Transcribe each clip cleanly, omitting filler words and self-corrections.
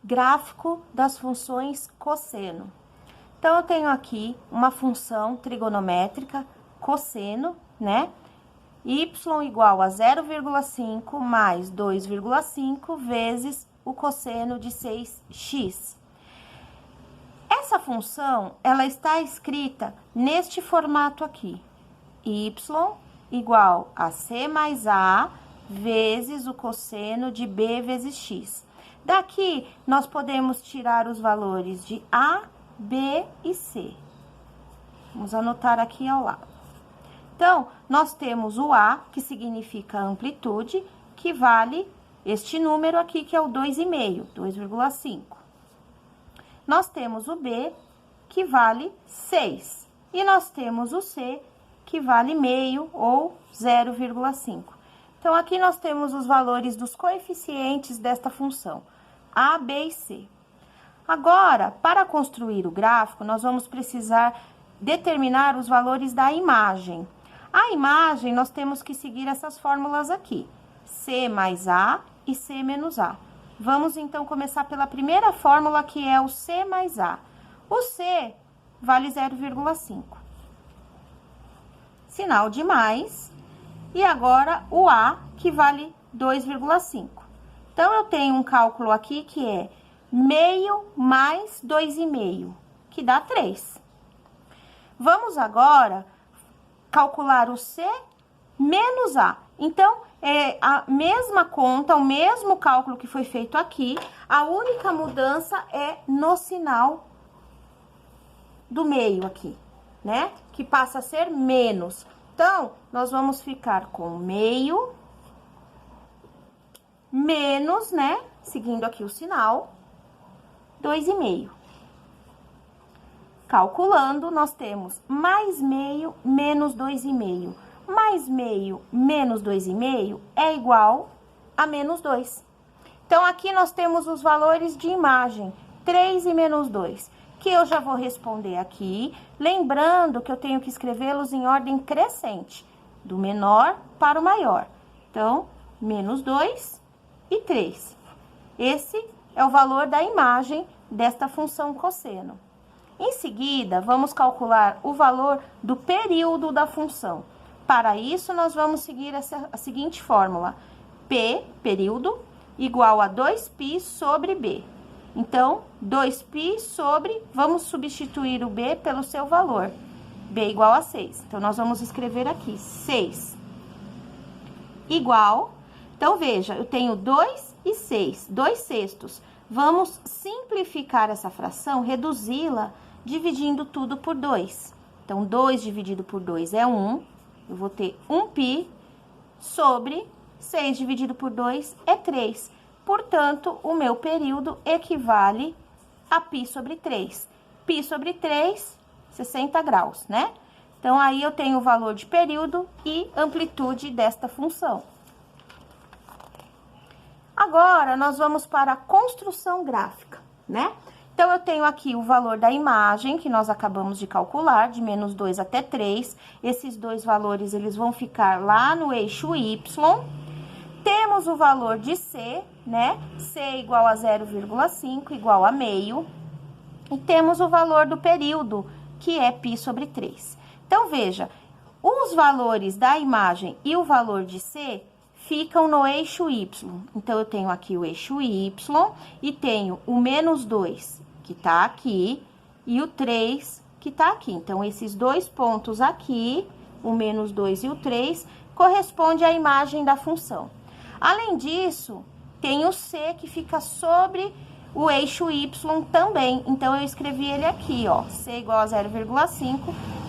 gráfico das funções cosseno. Então, eu tenho aqui uma função trigonométrica cosseno, né? Y igual a 0,5 mais 2,5 vezes o cosseno de 6x. Essa função, ela está escrita neste formato aqui. Y igual a C mais A vezes o cosseno de B vezes x. Daqui, nós podemos tirar os valores de A, B e C. Vamos anotar aqui ao lado. Então, nós temos o A, que significa amplitude, que vale este número aqui, que é o 2,5, 2,5. Nós temos o B, que vale 6. E nós temos o C, que vale meio ou 0,5. Então, aqui nós temos os valores dos coeficientes desta função, A, B e C. Agora, para construir o gráfico, nós vamos precisar determinar os valores da imagem. A imagem, nós temos que seguir essas fórmulas aqui, C mais A e C menos A. Vamos, então, começar pela primeira fórmula, que é o C mais A. O C vale 0,5. Sinal de mais. E agora, o A, que vale 2,5. Então, eu tenho um cálculo aqui que é meio mais 2,5, que dá 3. Vamos agora calcular o C menos A. Então, é a mesma conta, o mesmo cálculo que foi feito aqui, a única mudança é no sinal do meio aqui, né? Que passa a ser menos. Então, nós vamos ficar com meio menos, né? Seguindo aqui o sinal, 2,5. Calculando, nós temos mais meio menos 2,5. Mais meio menos 2,5 é igual a menos 2. Então, aqui nós temos os valores de imagem, 3 e menos 2, que eu já vou responder aqui, lembrando que eu tenho que escrevê-los em ordem crescente, do menor para o maior. Então, menos 2 e 3. Esse é o valor da imagem desta função cosseno. Em seguida, vamos calcular o valor do período da função. Para isso, nós vamos seguir a seguinte fórmula. P, período, igual a 2π sobre B. Então, 2π sobre, vamos substituir o B pelo seu valor. B igual a 6. Então, nós vamos escrever aqui, 6. Igual, então, veja, eu tenho 2 e 6, 2 sextos. Vamos simplificar essa fração, reduzi-la, dividindo tudo por 2. Então, 2 dividido por 2 é 1. Eu vou ter 1π sobre 6 dividido por 2 é 3. Portanto, o meu período equivale a π sobre 3. Π sobre 3, 60 graus, né? Então, aí eu tenho o valor de período e amplitude desta função. Agora, nós vamos para a construção gráfica, né? Então, eu tenho aqui o valor da imagem, que nós acabamos de calcular, de menos 2 até 3. Esses dois valores, eles vão ficar lá no eixo Y. Temos o valor de C, né? C igual a 0,5, igual a meio. E temos o valor do período, que é π sobre 3. Então, veja, os valores da imagem e o valor de C ficam no eixo Y. Então, eu tenho aqui o eixo Y e tenho o menos 2, que tá aqui, e o 3, que tá aqui. Então, esses dois pontos aqui, o menos 2 e o 3, corresponde à imagem da função. Além disso, tem o C, que fica sobre o eixo Y também. Então, eu escrevi ele aqui, ó, C igual a 0,5,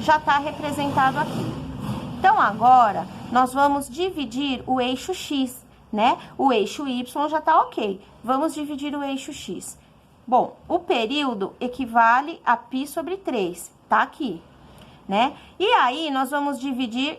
já tá representado aqui. Então, agora, nós vamos dividir o eixo X, né? O eixo Y já tá ok. Vamos dividir o eixo X. Bom, o período equivale a π sobre 3, tá aqui, né? E aí, nós vamos dividir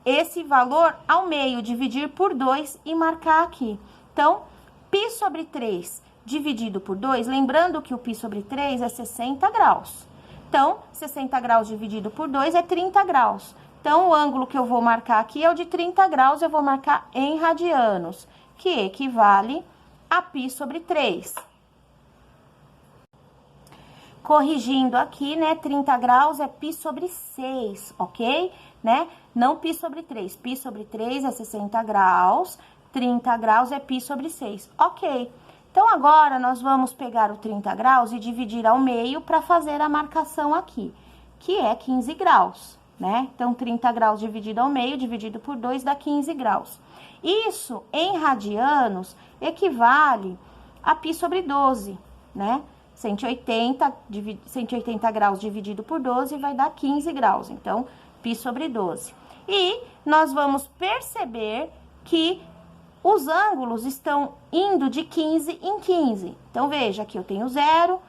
esse valor ao meio, dividir por 2 e marcar aqui. Então, π sobre 3 dividido por 2, lembrando que o π sobre 3 é 60 graus. Então, 60 graus dividido por 2 é 30 graus. Então, o ângulo que eu vou marcar aqui é o de 30 graus, eu vou marcar em radianos, que equivale a π sobre 3. corrigindo aqui, né, 30 graus é π sobre 6, ok? Né? Não π sobre 3. Π sobre 3 é 60 graus, 30 graus é π sobre 6, ok. Então, agora, nós vamos pegar o 30 graus e dividir ao meio para fazer a marcação aqui, que é 15 graus, né? Então, 30 graus dividido ao meio, dividido por 2, dá 15 graus. Isso, em radianos, equivale a π sobre 12, né? 180 graus dividido por 12 vai dar 15 graus, então, π sobre 12. E nós vamos perceber que os ângulos estão indo de 15 em 15. Então, veja, aqui eu tenho 0,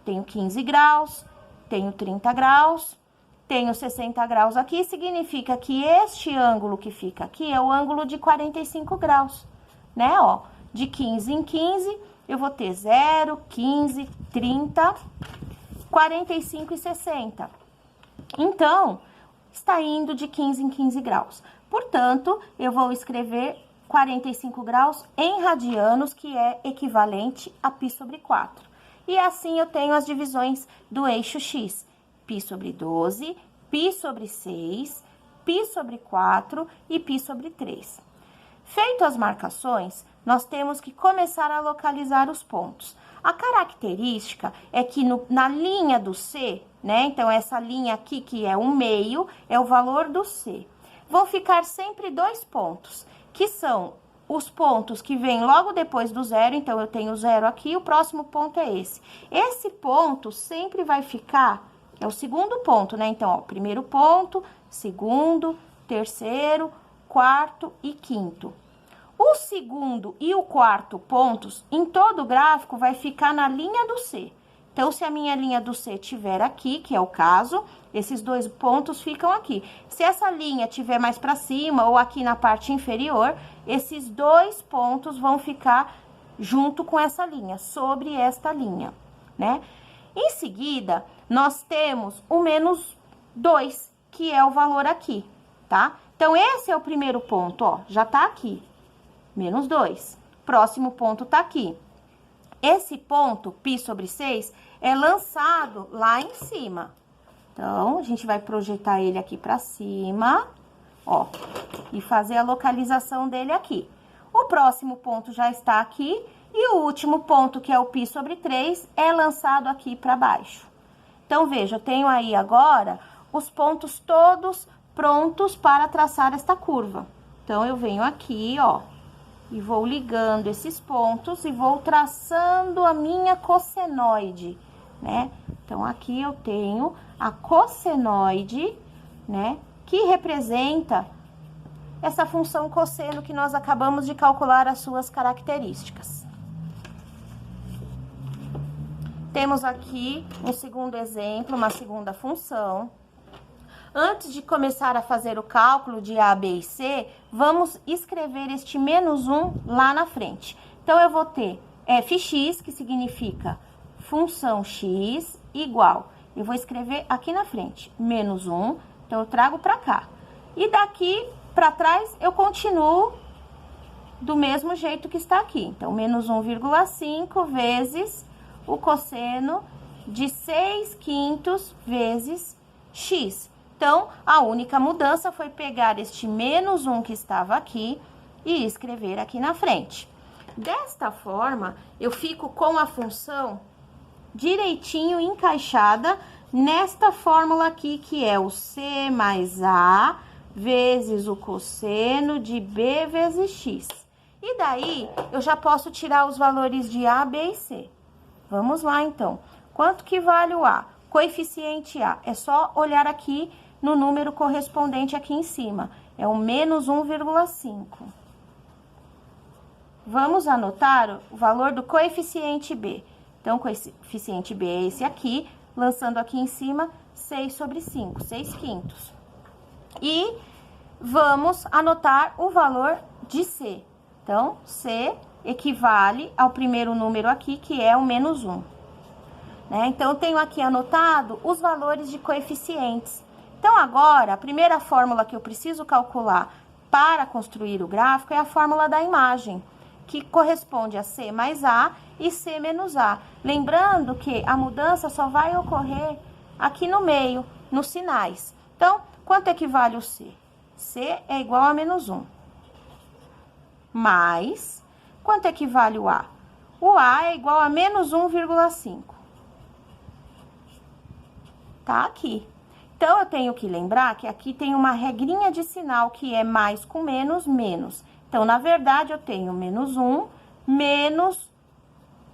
tenho 15 graus, tenho 30 graus, tenho 60 graus aqui, significa que este ângulo que fica aqui é o ângulo de 45 graus, né? Ó, de 15 em 15, eu vou ter 0, 15, 30, 45 e 60. Então, está indo de 15 em 15 graus. Portanto, eu vou escrever 45 graus em radianos, que é equivalente a π sobre 4. E assim eu tenho as divisões do eixo X. π sobre 12, π sobre 6, π sobre 4 e π sobre 3. Feito as marcações, nós temos que começar a localizar os pontos. A característica é que na linha do C, né? Então, essa linha aqui, que é um meio, é o valor do C. Vão ficar sempre 2 pontos, que são os pontos que vêm logo depois do 0. Então, eu tenho 0 aqui, o próximo ponto é esse. Esse ponto sempre vai ficar, é o segundo ponto, né? Então, ó, primeiro ponto, segundo, terceiro, quarto e quinto. O segundo e o quarto pontos, em todo o gráfico, vai ficar na linha do C. Então, se a minha linha do C estiver aqui, que é o caso, esses 2 pontos ficam aqui. Se essa linha estiver mais para cima ou aqui na parte inferior, esses 2 pontos vão ficar junto com essa linha, sobre esta linha, né? Em seguida, nós temos o menos 2, que é o valor aqui, tá? Então, esse é o primeiro ponto, ó, já tá aqui, menos 2. Próximo ponto tá aqui. Esse ponto, π sobre 6, é lançado lá em cima. Então, a gente vai projetar ele aqui pra cima, ó, e fazer a localização dele aqui. O próximo ponto já está aqui, e o último ponto, que é o π sobre 3, é lançado aqui pra baixo. Então, veja, eu tenho aí agora os pontos todos prontos para traçar esta curva. Então, eu venho aqui, ó, e vou ligando esses pontos e vou traçando a minha cossenoide, né? Então, aqui eu tenho a cossenoide, né? Que representa essa função cosseno que nós acabamos de calcular as suas características. Temos aqui um segundo exemplo, uma segunda função. Antes de começar a fazer o cálculo de A, B e C, vamos escrever este menos 1 lá na frente. Então, eu vou ter fx, que significa função x, igual. Eu vou escrever aqui na frente, menos 1, então eu trago para cá. E daqui para trás, eu continuo do mesmo jeito que está aqui. Então, menos 1,5 vezes o cosseno de 6/5 vezes x. Então, a única mudança foi pegar este menos 1 que estava aqui e escrever aqui na frente. Desta forma, eu fico com a função direitinho encaixada nesta fórmula aqui, que é o C mais A vezes o cosseno de B vezes x. E daí, eu já posso tirar os valores de A, B e C. Vamos lá, então. Quanto que vale o A? Coeficiente A. É só olhar aqui no número correspondente aqui em cima. É o menos 1,5. Vamos anotar o valor do coeficiente B. Então, o coeficiente B é esse aqui, lançando aqui em cima 6 sobre 5, 6/5. E vamos anotar o valor de C. Então, C equivale ao primeiro número aqui, que é o menos 1. Né? Então, eu tenho aqui anotado os valores de coeficientes. Então, agora, a primeira fórmula que eu preciso calcular para construir o gráfico é a fórmula da imagem, que corresponde a C mais A e C menos A. Lembrando que a mudança só vai ocorrer aqui no meio, nos sinais. Então, quanto equivale o C? C é igual a menos 1. Mais, quanto equivale o A? O A é igual a menos 1,5. Tá aqui. Então, eu tenho que lembrar que aqui tem uma regrinha de sinal que é mais com menos, menos. Então, na verdade, eu tenho menos 1, menos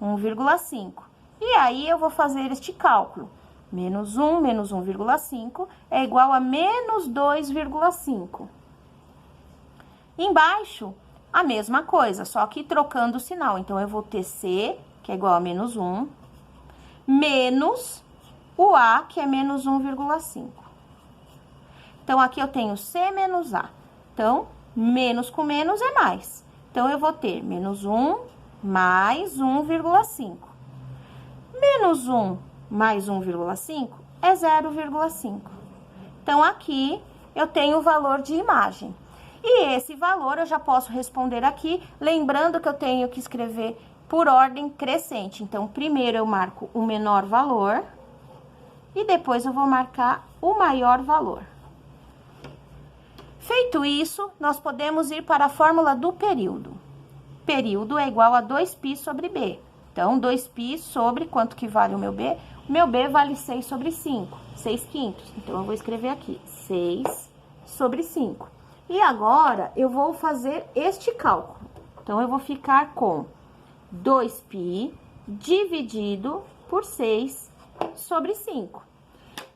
1,5. E aí, eu vou fazer este cálculo. Menos 1 menos 1,5 é igual a menos 2,5. Embaixo, a mesma coisa, só que trocando o sinal. Então, eu vou ter C, que é igual a menos 1, menos o A, que é menos 1,5. Então, aqui eu tenho C menos A. Então, menos com menos é mais. Então, eu vou ter menos 1 mais 1,5. Menos 1 mais 1,5 é 0,5. Então, aqui eu tenho o valor de imagem. E esse valor eu já posso responder aqui, lembrando que eu tenho que escrever por ordem crescente. Então, primeiro eu marco o menor valor e depois eu vou marcar o maior valor. Feito isso, nós podemos ir para a fórmula do período. Período é igual a 2π sobre b. Então, 2π sobre quanto que vale o meu b? O meu b vale 6 sobre 5, 6/5. Então, eu vou escrever aqui, 6 sobre 5. E agora, eu vou fazer este cálculo. Então, eu vou ficar com 2π dividido por 6 sobre 5.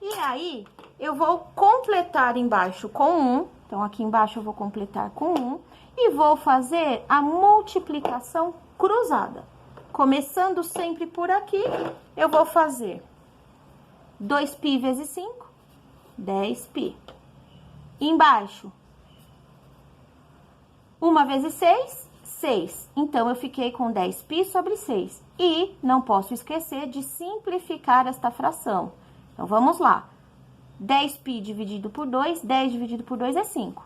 E aí, eu vou completar embaixo com 1. Então, aqui embaixo eu vou completar com 1. E vou fazer a multiplicação cruzada. Começando sempre por aqui, eu vou fazer 2π vezes 5, 10π. Embaixo, 1 vezes 6, 6. Então, eu fiquei com 10π sobre 6. E não posso esquecer de simplificar esta fração. Então, vamos lá. 10π dividido por 2, 10 dividido por 2 é 5.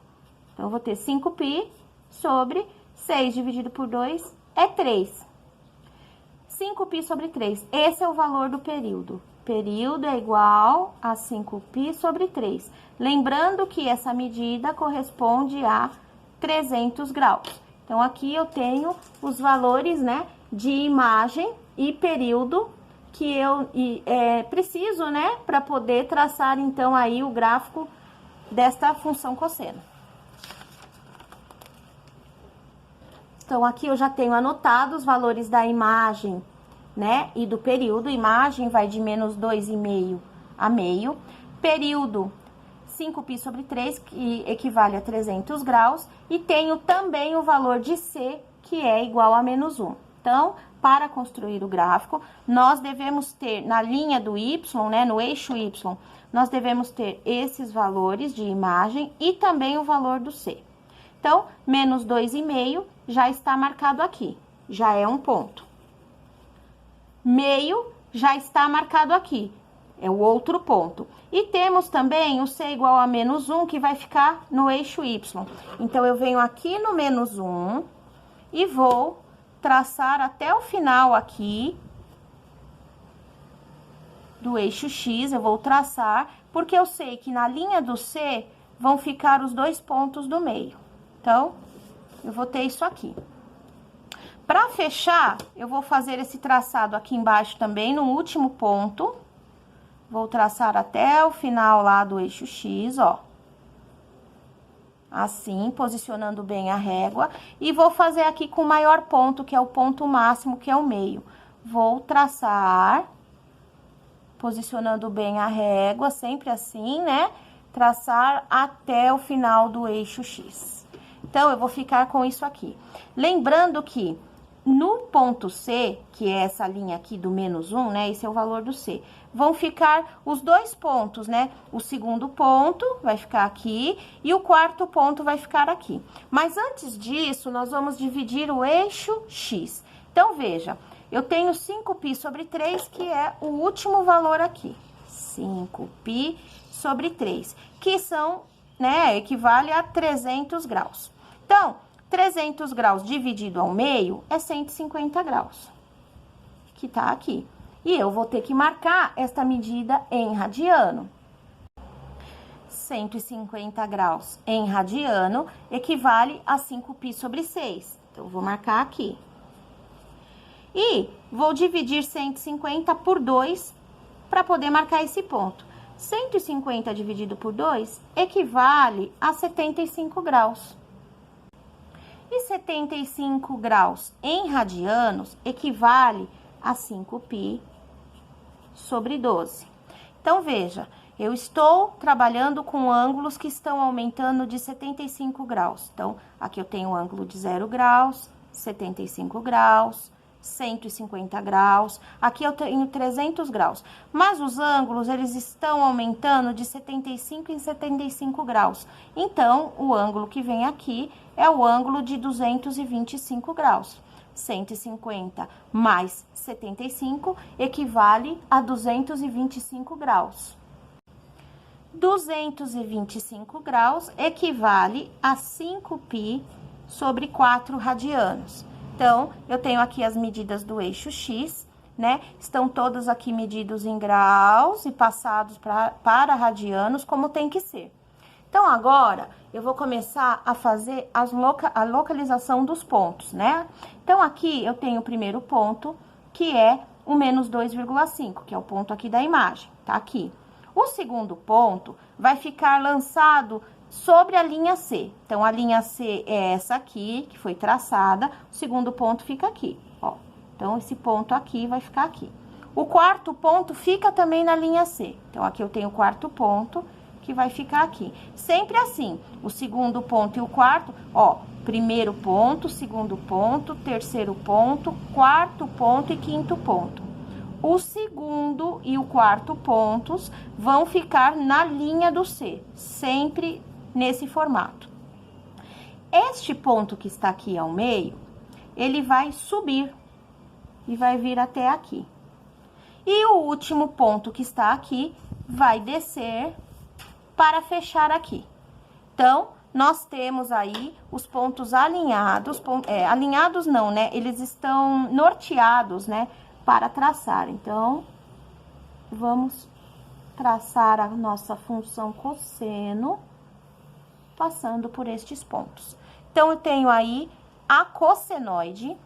Então, eu vou ter 5π sobre 6 dividido por 2 é 3. 5π sobre 3, esse é o valor do período. Período é igual a 5π sobre 3. Lembrando que essa medida corresponde a 300 graus. Então, aqui eu tenho os valores, né, de imagem e período que eu preciso, né, para poder traçar, então, aí o gráfico desta função cosseno. Então, aqui eu já tenho anotado os valores da imagem, né, e do período. Imagem vai de menos 2,5 a meio. Período, 5π sobre 3, que equivale a 300 graus. E tenho também o valor de C, que é igual a menos 1. Então, para construir o gráfico, nós devemos ter, na linha do Y, né, no eixo Y, nós devemos ter esses valores de imagem e também o valor do C. Então, menos 2,5 já está marcado aqui, já é um ponto. Meio já está marcado aqui, é o outro ponto. E temos também o C igual a menos 1, que vai ficar no eixo Y. Então, eu venho aqui no menos 1 e vou traçar até o final aqui do eixo X, eu vou traçar, porque eu sei que na linha do C vão ficar os dois pontos do meio. Então, eu vou ter isso aqui. Para fechar, eu vou fazer esse traçado aqui embaixo também, no último ponto. Vou traçar até o final lá do eixo X, ó. Assim, posicionando bem a régua. E vou fazer aqui com o maior ponto, que é o ponto máximo, que é o meio. Vou traçar, posicionando bem a régua, sempre assim, né? Traçar até o final do eixo X. Então, eu vou ficar com isso aqui. Lembrando que no ponto C, que é essa linha aqui do menos 1, né? Esse é o valor do C. Vão ficar os dois pontos, né? O segundo ponto vai ficar aqui e o quarto ponto vai ficar aqui. Mas antes disso, nós vamos dividir o eixo X. Então, veja, eu tenho 5π sobre 3, que é o último valor aqui. 5π sobre 3, que são, né, equivale a 300 graus. Então, 300 graus dividido ao meio é 150 graus, que tá aqui. E eu vou ter que marcar esta medida em radiano. 150 graus em radiano equivale a 5π sobre 6. Então, eu vou marcar aqui. E vou dividir 150 por 2 para poder marcar esse ponto. 150 dividido por 2 equivale a 75 graus. E 75 graus em radianos equivale a 5π sobre 12. Então, veja, eu estou trabalhando com ângulos que estão aumentando de 75 graus. Então, aqui eu tenho o ângulo de 0 graus, 75 graus, 150 graus. Aqui eu tenho 300 graus. Mas os ângulos, eles estão aumentando de 75 em 75 graus. Então, o ângulo que vem aqui é o ângulo de 225 graus. 150 mais 75 equivale a 225 graus. 225 graus equivale a 5π sobre 4 radianos. Então, eu tenho aqui as medidas do eixo X, né? Estão todos aqui medidos em graus e passados para radianos, como tem que ser. Então, agora, eu vou começar a fazer a localização dos pontos, né? Então, aqui eu tenho o primeiro ponto, que é o menos 2,5, que é o ponto aqui da imagem, tá aqui. O segundo ponto vai ficar lançado sobre a linha C. Então, a linha C é essa aqui, que foi traçada. O segundo ponto fica aqui, ó. Então, esse ponto aqui vai ficar aqui. O quarto ponto fica também na linha C. Então, aqui eu tenho o quarto ponto, que vai ficar aqui. Sempre assim, o segundo ponto e o quarto, ó, primeiro ponto, segundo ponto, terceiro ponto, quarto ponto e quinto ponto. O segundo e o quarto pontos vão ficar na linha do C, sempre nesse formato. Este ponto que está aqui ao meio, ele vai subir e vai vir até aqui. E o último ponto que está aqui vai descer para fechar aqui. Então, nós temos aí os pontos alinhados, alinhados não, né? Eles estão norteados, né? Para traçar. Então, vamos traçar a nossa função cosseno, passando por estes pontos. Então, eu tenho aí a cossenoide,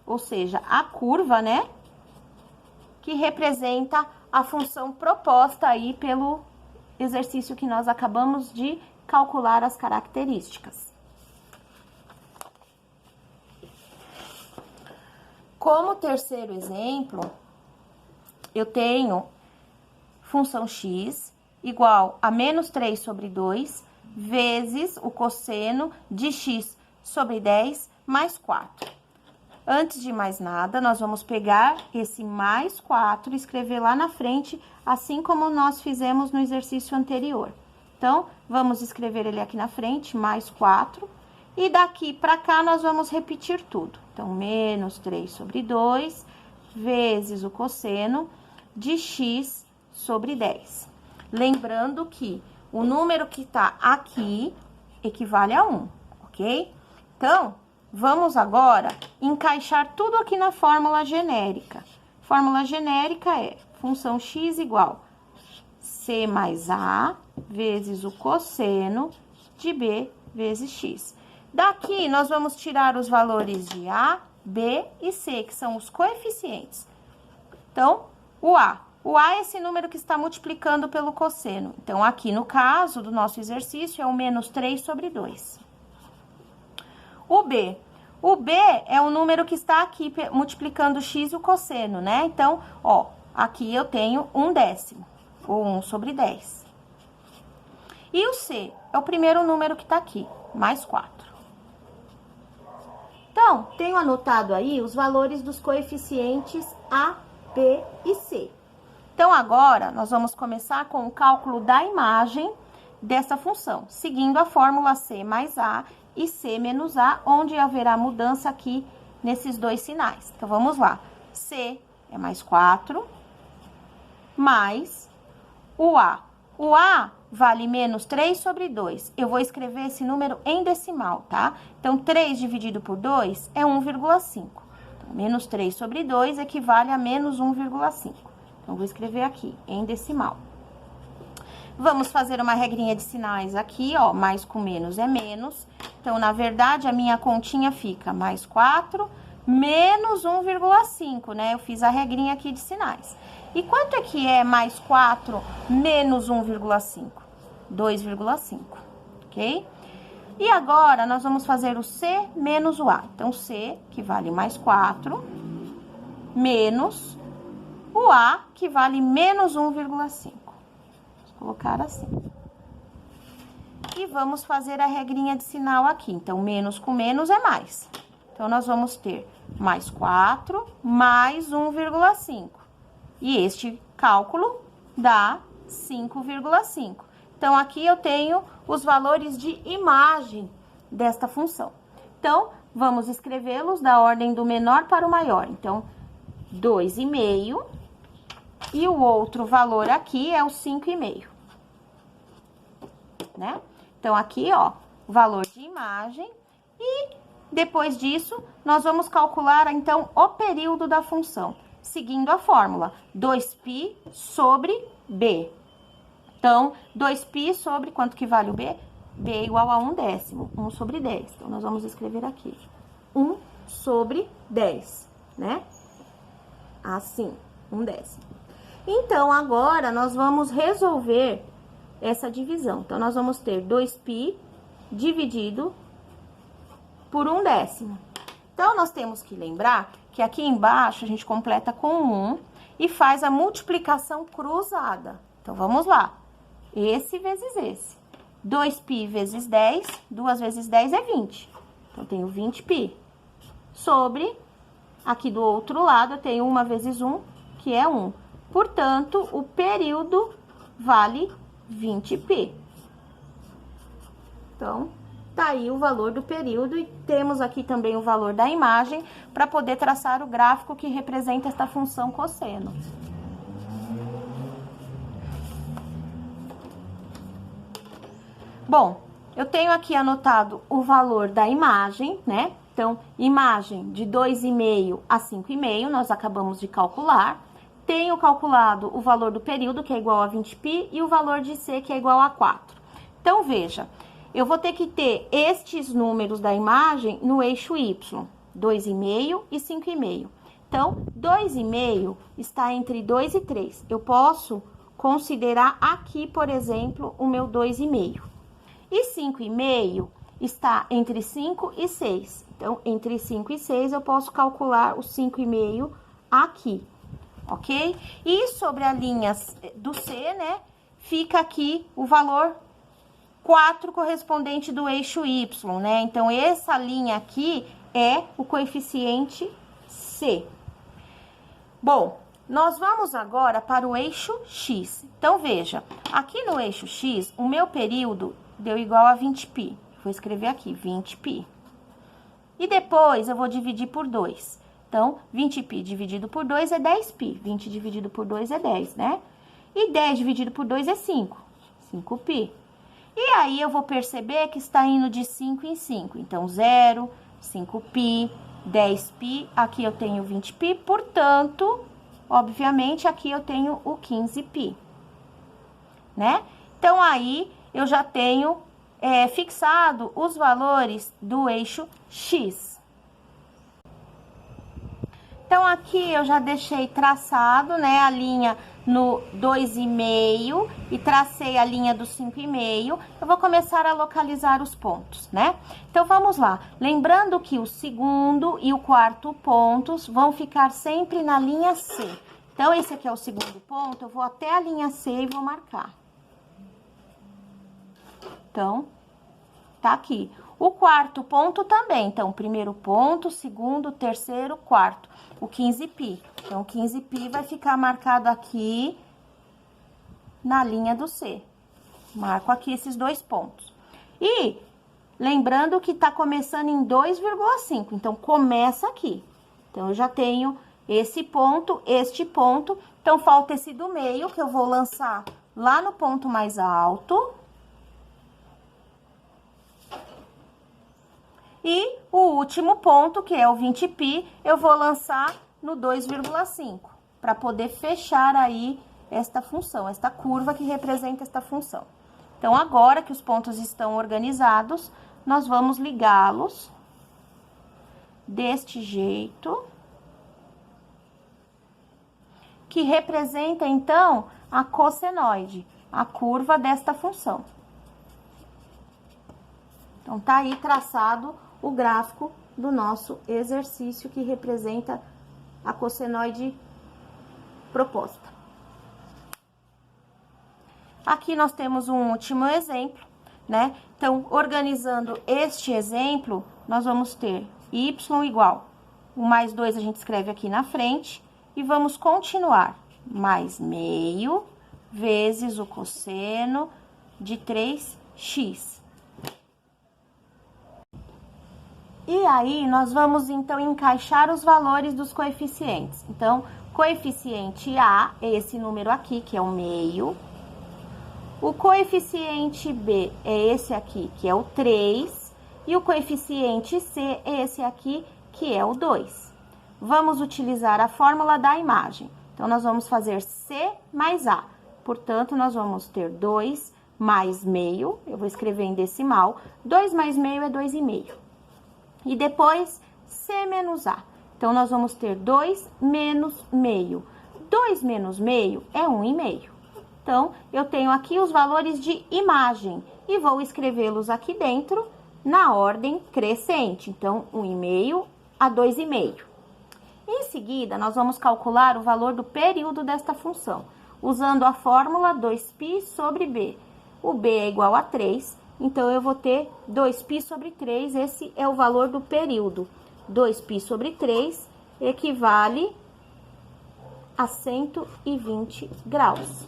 ou seja, a curva, né? Que representa a função proposta aí pelo exercício que nós acabamos de calcular as características. Como terceiro exemplo, eu tenho função x igual a menos 3 sobre 2 vezes o cosseno de x sobre 10 mais 4. Antes de mais nada, nós vamos pegar esse mais 4 e escrever lá na frente, assim como nós fizemos no exercício anterior. Então, vamos escrever ele aqui na frente, mais 4. E daqui para cá, nós vamos repetir tudo. Então, menos 3 sobre 2, vezes o cosseno de x sobre 10. Lembrando que o número que está aqui equivale a 1, ok? Então, vamos agora encaixar tudo aqui na fórmula genérica. Fórmula genérica é função x igual c mais a vezes o cosseno de b vezes x. Daqui, nós vamos tirar os valores de A, B e C, que são os coeficientes. Então, o A é esse número que está multiplicando pelo cosseno. Então, aqui no caso do nosso exercício, é o menos 3 sobre 2. O B é o número que está aqui multiplicando o x e o cosseno, né? Então, ó, aqui eu tenho 1/10, ou 1 sobre 10. E o C é o primeiro número que está aqui, mais 4. Então, tenho anotado aí os valores dos coeficientes A, B e C. Então, agora, nós vamos começar com o cálculo da imagem dessa função, seguindo a fórmula C mais A e C menos A, onde haverá mudança aqui nesses dois sinais. Então, vamos lá. C é mais 4, mais o A. O A vale menos 3 sobre 2. Eu vou escrever esse número em decimal, tá? Então, 3 dividido por 2 é 1,5. Então, menos 3 sobre 2 equivale a menos 1,5. Então, vou escrever aqui, em decimal. Vamos fazer uma regrinha de sinais aqui, ó. Mais com menos é menos. Então, na verdade, a minha continha fica mais 4 menos 1,5, né? Eu fiz a regrinha aqui de sinais. E quanto é que é mais 4 menos 1,5? 2,5, ok? E agora, nós vamos fazer o C menos o A. Então, C, que vale mais 4, menos o A, que vale menos 1,5. Vou colocar assim. E vamos fazer a regrinha de sinal aqui. Então, menos com menos é mais. Então, nós vamos ter mais 4 mais 1,5. E este cálculo dá 5,5. Então, aqui eu tenho os valores de imagem desta função. Então, vamos escrevê-los da ordem do menor para o maior. Então, 2,5. E o outro valor aqui é o 5,5. Né? Então, aqui, ó, o valor de imagem. E depois disso, nós vamos calcular, então, o período da função, seguindo a fórmula 2π sobre b. Então, 2π sobre quanto que vale o b? b é igual a 1/10, 1 sobre 10. Então, nós vamos escrever aqui, 1 sobre 10, né? Assim, 1/10. Então, agora, nós vamos resolver essa divisão. Então, nós vamos ter 2π dividido por 1/10. Então, nós temos que lembrar que aqui embaixo a gente completa com 1 e faz a multiplicação cruzada. Então, vamos lá. Esse vezes esse. 2π vezes 10, 2 vezes 10 é 20. Então, eu tenho 20π. Sobre, aqui do outro lado, eu tenho 1 vezes 1, que é 1. Portanto, o período vale 20π. Então, tá aí o valor do período e temos aqui também o valor da imagem para poder traçar o gráfico que representa esta função cosseno. Bom, eu tenho aqui anotado o valor da imagem, né? Então, imagem de 2,5 a 5,5, nós acabamos de calcular. Tenho calculado o valor do período, que é igual a 20π, e o valor de C, que é igual a 4. Então, veja, eu vou ter que ter estes números da imagem no eixo Y, 2,5 e 5,5. Então, 2,5 está entre 2 e 3. Eu posso considerar aqui, por exemplo, o meu 2,5. E 5,5 está entre 5 e 6. Então, entre 5 e 6, eu posso calcular o 5,5 aqui, ok? E sobre a linha do C, né, fica aqui o valor 4 correspondente do eixo Y, né? Então, essa linha aqui é o coeficiente C. Bom, nós vamos agora para o eixo X. Então, veja, aqui no eixo X, o meu período deu igual a 20π. Vou escrever aqui, 20π. E depois, eu vou dividir por 2. Então, 20π dividido por 2 é 10π. 20 dividido por 2 é 10, né? E 10 dividido por 2 é 5. 5π. E aí, eu vou perceber que está indo de 5 em 5. Então, 0, 5π, 10π. Aqui eu tenho 20π. Portanto, obviamente, aqui eu tenho o 15π. Né? Então, aí, eu já tenho fixado os valores do eixo X. Então, aqui eu já deixei traçado, né, a linha no 2,5 e tracei a linha do 5,5. Eu vou começar a localizar os pontos, né? Então, vamos lá. Lembrando que o segundo e o quarto pontos vão ficar sempre na linha C. Então, esse aqui é o segundo ponto, eu vou até a linha C e vou marcar. Então, tá aqui. O quarto ponto também. Então, primeiro ponto, segundo, terceiro, quarto. O 15π. Então, o 15π vai ficar marcado aqui na linha do C. Marco aqui esses dois pontos. E, lembrando que tá começando em 2,5. Então, começa aqui. Então, eu já tenho esse ponto, este ponto. Então, falta esse do meio, que eu vou lançar lá no ponto mais alto. E o último ponto, que é o 20π, eu vou lançar no 2,5, para poder fechar aí esta função, esta curva que representa esta função. Então, agora que os pontos estão organizados, nós vamos ligá-los deste jeito, que representa, então, a cossenoide, a curva desta função. Então, tá aí traçado o gráfico do nosso exercício que representa a cossenoide proposta. Aqui nós temos um último exemplo, né? Então, organizando este exemplo, nós vamos ter y igual, o mais 2 a gente escreve aqui na frente, e vamos continuar, mais meio vezes o cosseno de 3x. E aí, nós vamos, então, encaixar os valores dos coeficientes. Então, coeficiente A é esse número aqui, que é o meio. O coeficiente B é esse aqui, que é o 3. E o coeficiente C é esse aqui, que é o 2. Vamos utilizar a fórmula da imagem. Então, nós vamos fazer C mais A. Portanto, nós vamos ter 2 mais meio, eu vou escrever em decimal. 2 mais meio é 2,5. E depois, C menos A. Então, nós vamos ter 2 menos meio. 2 menos meio é 1,5. Então, eu tenho aqui os valores de imagem e vou escrevê-los aqui dentro na ordem crescente. Então, 1,5 a 2,5. Em seguida, nós vamos calcular o valor do período desta função, usando a fórmula 2π sobre b. O b é igual a 3, então eu vou ter 2π sobre 3, esse é o valor do período. 2π sobre 3 equivale a 120 graus.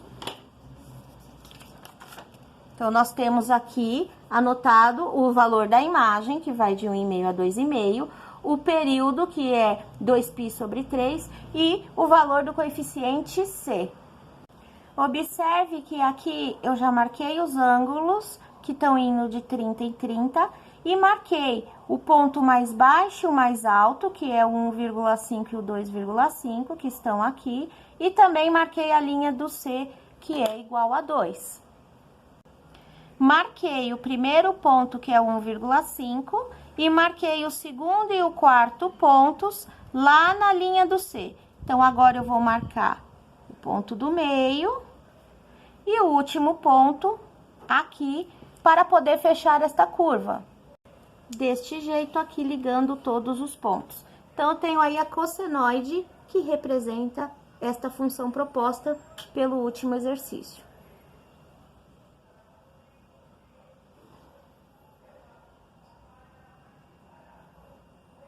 Então, nós temos aqui anotado o valor da imagem, que vai de 1,5 a 2,5, o período, que é 2π sobre 3, e o valor do coeficiente C. Observe que aqui eu já marquei os ângulos, que estão indo de 30 em 30, e marquei o ponto mais baixo e o mais alto, que é o 1,5 e o 2,5, que estão aqui, e também marquei a linha do C, que é igual a 2. Marquei o primeiro ponto, que é o 1,5, e marquei o segundo e o quarto pontos lá na linha do C. Então, agora eu vou marcar o ponto do meio e o último ponto aqui para poder fechar esta curva. Deste jeito aqui, ligando todos os pontos. Então, eu tenho aí a cossenoide que representa esta função proposta pelo último exercício.